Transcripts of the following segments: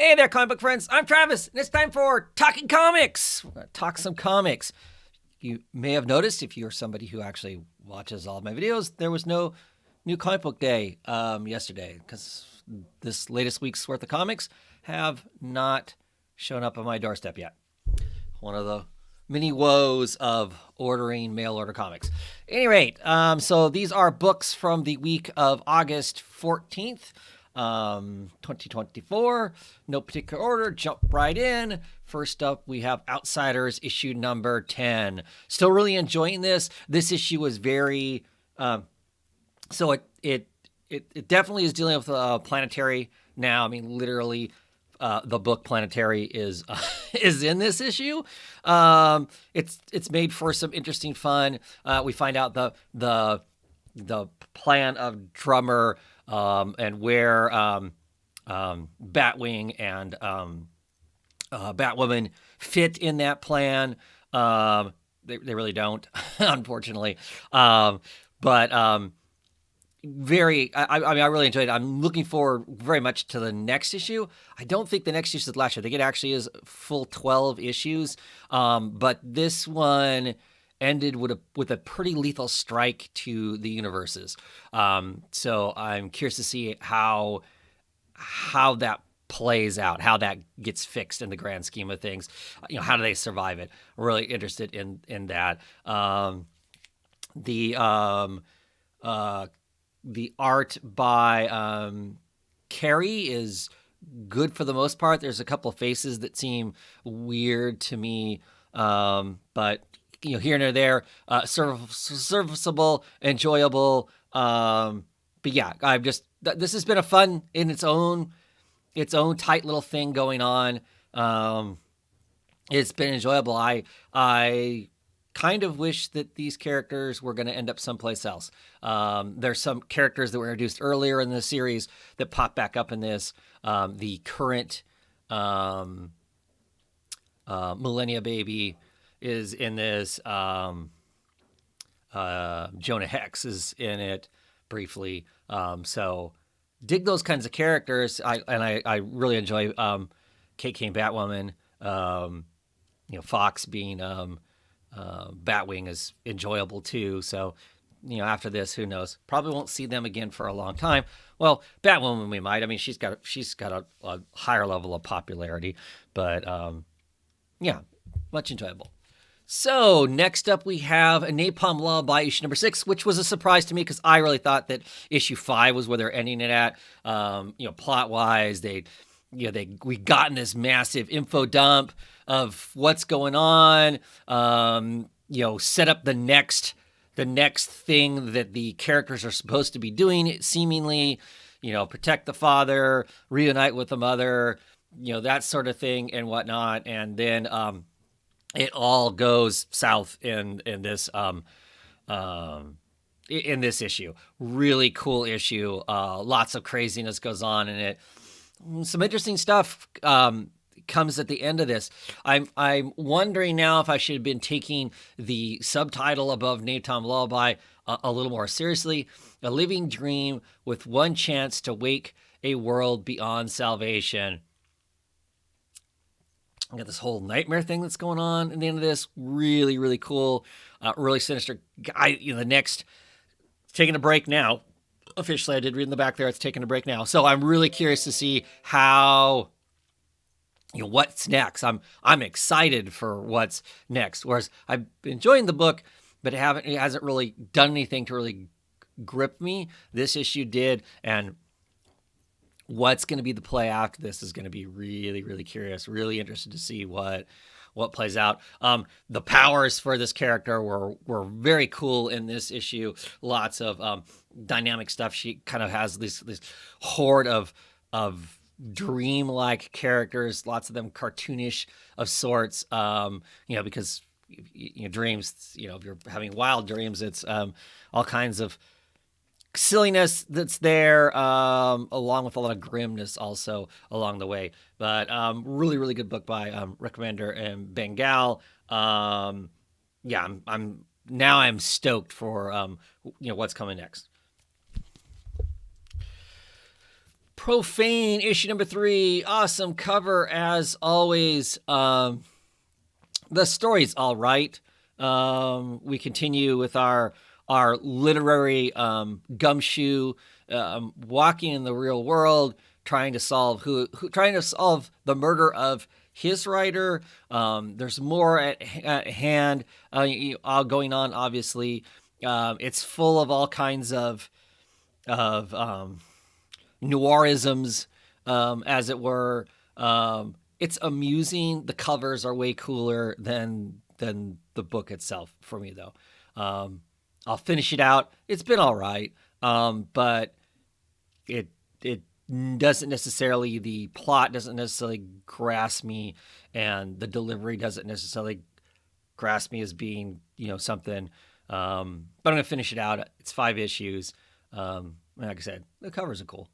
Hey there, comic book friends. I'm Travis, and it's time for Talking Comics. We're going to talk some comics. You may have noticed, if you're somebody who actually watches all of my videos, there was no new comic book day yesterday because this latest week's worth of comics have not shown up on my doorstep yet. One of the many woes of ordering mail order comics. At any rate, so these are books from the week of August 14th. 2024, no particular order, jump right in. First up, we have Outsiders issue number 10. Still really enjoying this. This issue was very, so it definitely is dealing with Planetary now. I mean, literally, the book Planetary is is in this issue. It's made for some interesting fun. We find out the plan of Drummer and where Batwing and Batwoman fit in that plan. They really don't, unfortunately. But very, I mean, I really enjoyed it. I'm looking forward very much to the next issue. I don't think the next issue is last year. I think it actually is full 12 issues. But this one ended with a pretty lethal strike to the universes. So I'm curious to see how that plays out, how that gets fixed in the grand scheme of things. You know, how do they survive it? I'm really interested in that. The art by Carey is good for the most part. There's a couple of faces that seem weird to me, but you know, here and there, serviceable, enjoyable. But yeah, this has been a fun in its own tight little thing going on. It's been enjoyable. I kind of wish that these characters were going to end up someplace else. There's some characters that were introduced earlier in the series that pop back up in this. The current Millennia Baby is in this. Jonah Hex is in it briefly. So dig those kinds of characters. I really enjoy KK and Batwoman. You know, Fox being Batwing is enjoyable too. So, you know, after this, who knows? Probably won't see them again for a long time. Well, Batwoman we might. I mean, she's got a higher level of popularity, but yeah, much enjoyable. So next up, we have a Napalm Lullaby issue number 6, which was a surprise to me because I really thought that issue 5 was where they're ending it at. You know, plot wise, we gotten this massive info dump of what's going on. You know, set up the next thing that the characters are supposed to be doing. Seemingly, you know, protect the father, reunite with the mother, you know, that sort of thing and whatnot, and then it all goes south in this issue. Really cool issue. Lots of craziness goes on in it. Some interesting stuff comes at the end of this. I'm wondering now if I should have been taking the subtitle above Napalm Lullaby a little more seriously. A living dream with one chance to wake a world beyond salvation. I got this whole nightmare thing that's going on at the end of this. Really, really cool. Really sinister. Guy, you know, the next, taking a break now. Officially, I did read in the back there, it's taking a break now. So I'm really curious to see how, you know, what's next. I'm excited for what's next. Whereas I've been enjoying the book, but it hasn't really done anything to really grip me. This issue did, and what's going to be the play after this is going to be really, really curious. Really interested to see what plays out. The powers for this character were very cool in this issue. Lots of dynamic stuff. She kind of has this horde of dream-like characters. Lots of them cartoonish of sorts. You know, because you know, dreams. You know, if you're having wild dreams, it's all kinds of silliness that's there, along with a lot of grimness also along the way. But really, really good book by Recommender and Bengal. Yeah, I'm stoked for you know, what's coming next. Profane, issue number 3. Awesome cover as always. The story's all right. We continue with our literary gumshoe, walking in the real world, trying to solve the murder of his writer. There's more at hand going on. Obviously, it's full of all kinds of noirisms, as it were. It's amusing. The covers are way cooler than the book itself for me, though. I'll finish it out. It's been all right, but it doesn't necessarily, the plot doesn't necessarily grasp me, and the delivery doesn't necessarily grasp me as being something. But I'm gonna finish it out. It's 5 issues. Like I said, the covers are cool.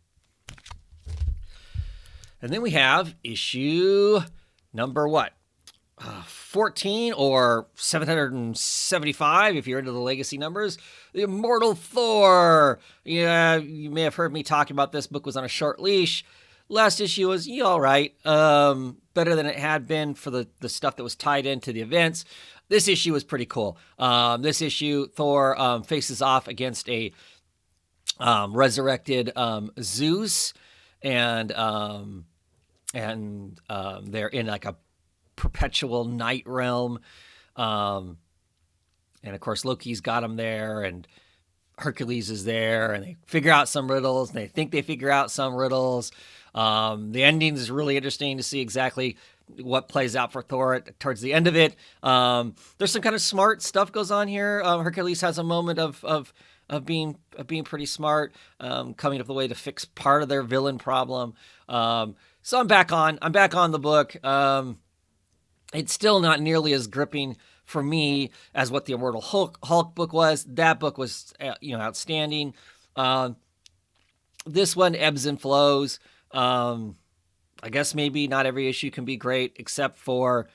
And then we have issue number 14 or 775 if you're into the legacy numbers. The Immortal Thor. Yeah, you may have heard me talking about this. Book was on a short leash. Last issue was all right. Better than it had been for the stuff that was tied into the events. This issue was pretty cool. This issue, Thor faces off against a resurrected Zeus, and they're in like a perpetual night realm, and of course Loki's got them there, and Hercules is there, and they figure out some riddles, and they think they figure out some riddles. The ending is really interesting to see exactly what plays out for Thor towards the end of it. There's some kind of smart stuff goes on here. Hercules has a moment of being pretty smart, coming up with a way to fix part of their villain problem. So I'm back on the book. It's still not nearly as gripping for me as what the Immortal Hulk book was. That book was outstanding. This one ebbs and flows. I guess maybe not every issue can be great, except for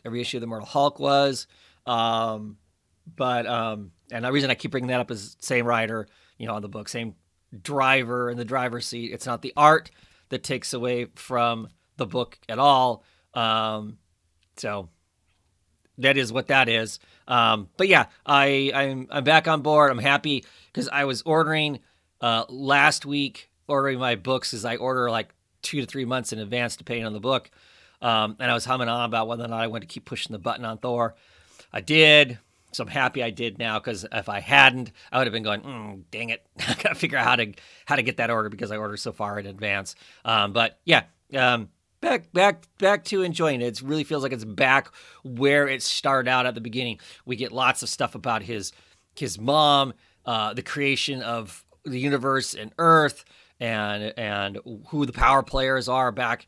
every issue of the Immortal Hulk was. And the reason I keep bringing that up is same writer, on the book, same driver in the driver's seat. It's not the art that takes away from the book at all. So that is what that is. But yeah, I'm back on board. I'm happy because I was ordering last week, ordering my books as I order like 2 to 3 months in advance depending on the book. And I was humming on about whether or not I wanted to keep pushing the button on Thor. I did. So I'm happy I did now, because if I hadn't, I would have been going, dang it, I gotta figure out how to get that order because I ordered so far in advance. But yeah, back to enjoying it. It really feels like it's back where it started out at the beginning. We get lots of stuff about his mom, the creation of the universe and Earth, and who the power players are back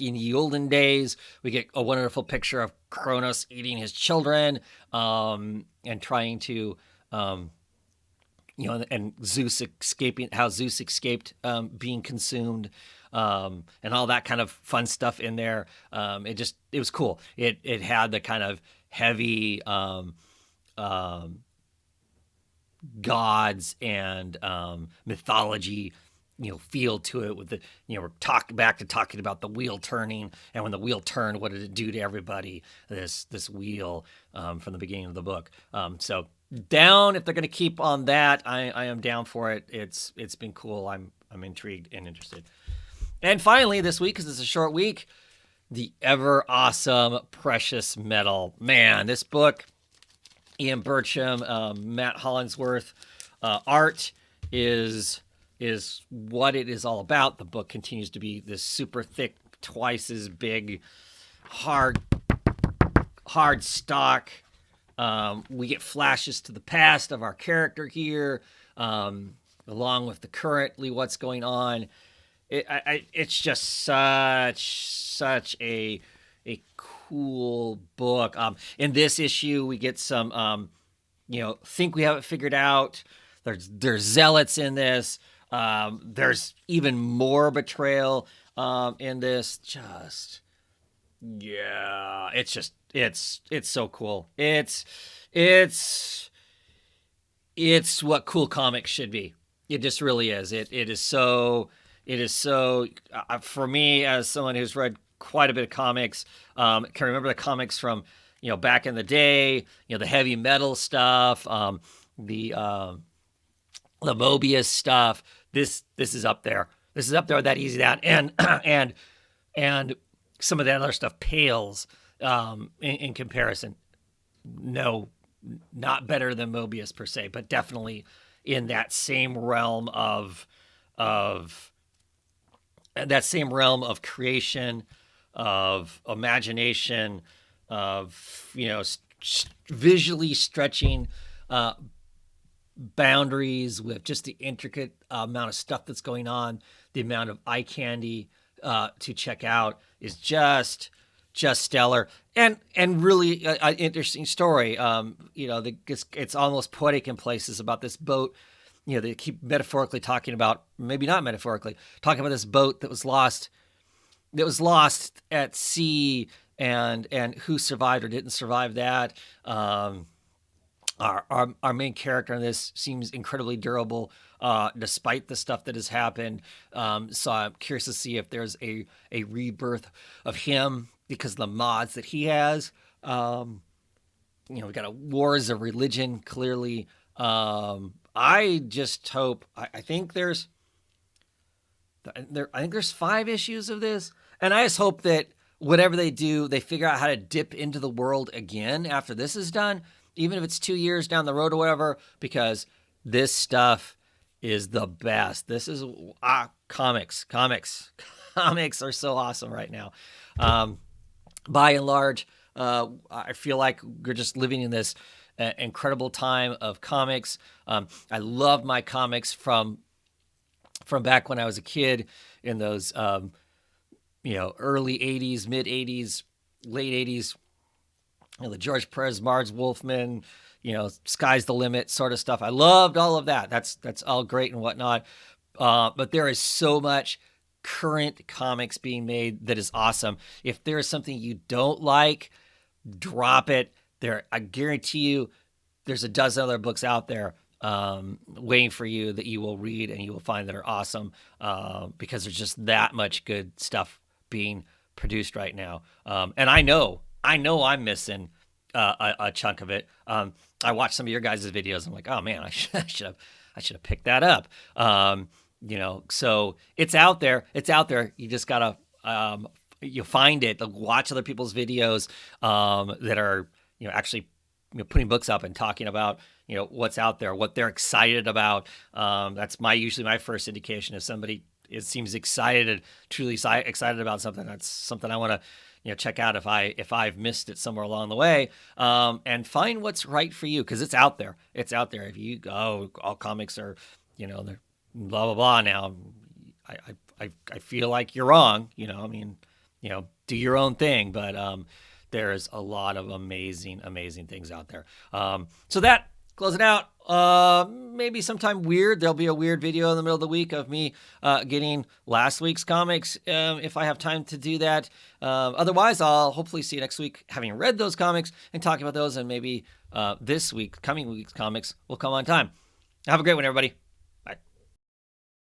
in the olden days. We get a wonderful picture of Kronos eating his children, and trying to, and Zeus escaping, how Zeus escaped being consumed, and all that kind of fun stuff in there. It was cool. It had the kind of heavy gods and mythology feel to it, with the we're talking about the wheel turning, and when the wheel turned, what did it do to everybody? This wheel, from the beginning of the book. So down, if they're going to keep on that, I am down for it. It's been cool. I'm intrigued and interested. And finally, this week, because it's a short week, the ever awesome Precious Metal. Man, this book, Ian Burcham, Matt Hollingsworth, art is what it is all about. The book continues to be this super thick, twice as big, hard stock. We get flashes to the past of our character here, along with the currently what's going on. It's just such a cool book. In this issue, we get some, think we have it figured out. There's zealots in this. There's even more betrayal in this. It's so cool. It's what cool comics should be. It just really is. It is so It is so for me as someone who's read quite a bit of comics, can remember the comics from back in the day, the heavy metal stuff, the Mobius stuff. This is up there. This is up there with that easy that and and some of that other stuff pales in comparison. No, not better than Mobius per se, but definitely in that same realm of creation, of imagination, of visually stretching boundaries with just the intricate amount of stuff that's going on. The amount of eye candy to check out is just stellar, and really an interesting story. It's almost poetic in places about this boat. They keep metaphorically talking about, maybe not metaphorically, talking about this boat that was lost at sea, and who survived or didn't survive that. Our main character in this seems incredibly durable, despite the stuff that has happened. So I'm curious to see if there's a rebirth of him because of the mods that he has. We've got a wars of religion, clearly. I just hope. I think there's 5 issues of this, and I just hope that whatever they do, they figure out how to dip into the world again after this is done, even if it's 2 years down the road or whatever, because this stuff is the best. This is comics. Comics are so awesome right now. By and large, I feel like we're just living in this incredible time of comics. I love my comics from back when I was a kid in those early 80s, mid 80s, late 80s. The George Perez, Mars Wolfman, sky's the limit sort of stuff. I loved all of that. That's all great and whatnot. But there is so much current comics being made that is awesome. If there is something you don't like, drop it. I guarantee you there's a dozen other books out there waiting for you that you will read and you will find that are awesome, because there's just that much good stuff being produced right now. And I know I'm missing a chunk of it. I watched some of your guys' videos. I'm like, oh man, I should have picked that up. So it's out there. You just gotta you find it. Watch other people's videos that are actually putting books up and talking about what's out there, what they're excited about. That's usually my first indication. If somebody seems excited, truly excited about something, that's something I want to check out if I've missed it somewhere along the way, and find what's right for you, because it's out there. If you go, all comics are they're blah blah blah now, I feel like you're wrong. Do your own thing, but there's a lot of amazing things out there. So that close it out. Maybe sometime weird. There'll be a weird video in the middle of the week of me getting last week's comics, if I have time to do that. Otherwise, I'll hopefully see you next week, having read those comics and talking about those, and maybe coming week's comics will come on time. Have a great one, everybody.